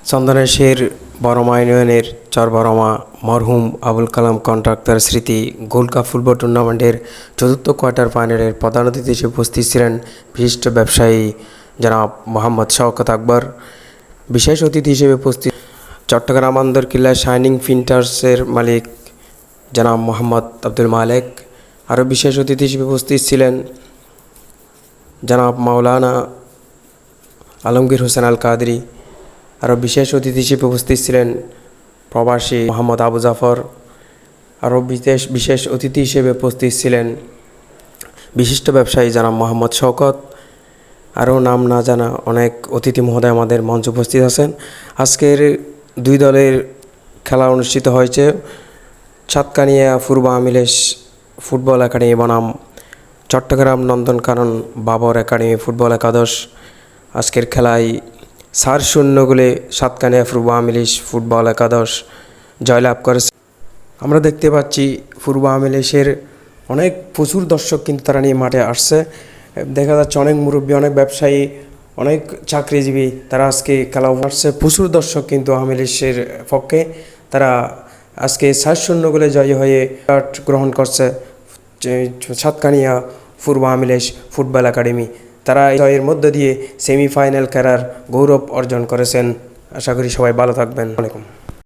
চন্দনেশের বড়মা ইউনিয়নের চরবড়মা মরহুম আবুল কালাম কন্ট্রাক্টর স্মৃতি গোল্ড কাপ ফুটবল টুর্নামেন্টের চতুর্থ কোয়ার্টার ফাইনালের প্রধান অতিথি হিসেবে উপস্থিত ছিলেন বিশিষ্ট ব্যবসায়ী জনাব মোহাম্মদ শওকত আকবর। বিশেষ অতিথি হিসেবে উপস্থিত চট্টগ্রাম আন্দরকিল্লা শাইনিং প্রিন্টার্সের মালিক জনাব মোহাম্মদ আব্দুল মালেক। আরও বিশেষ অতিথি হিসেবে উপস্থিত ছিলেন জনাব মাওলানা আলমগীর হোসেন আল কাদরি। আরও বিশেষ অতিথি হিসেবে উপস্থিত ছিলেন প্রবাসী মোহাম্মদ আবু জাফর। আরও বিশেষ অতিথি হিসেবে উপস্থিত ছিলেন বিশিষ্ট ব্যবসায়ী জনাব মোহাম্মদ শওকত। আরও নাম না জানা অনেক অতিথি মহোদয় আমাদের মঞ্চে উপস্থিত আছেন। আজকের দুই দলের খেলা অনুষ্ঠিত হয়েছে সাতকানিয়া পূর্ব আমিলেশ ফুটবল একাডেমি বনাম চট্টগ্রাম নন্দনকানন বাবর একাডেমি ফুটবল একাদশ। আজকের খেলায় 4-0 গোলে সাতকানিয়া পূর্ব আমিলেশ ফুটবল একাদশ জয়লাভ করেছে। আমরা দেখতে পাচ্ছি পূর্ব আমিলেশের প্রচুর দর্শক কিন্তু তারা নিয়ে মাঠে আসছে। দেখা যাচ্ছে অনেক মুরব্বী, অনেক ব্যবসায়ী, অনেক চাকরিজীবী তারা আজকে খেলা আসছে। প্রচুর দর্শক কিন্তু আমিলেশের পক্ষে, তারা আজকে 4-0 গোলে জয় হয়ে গ্রহণ করছে সাতকানিয়া পূর্ব আমিলেশ ফুটবল একাডেমি। তারা জয়ের মধ্য দিয়ে সেমিফাইনাল খেলার গৌরব অর্জন করেছেন। আশা করি সবাই ভালো থাকবেন। আসসালামু আলাইকুম।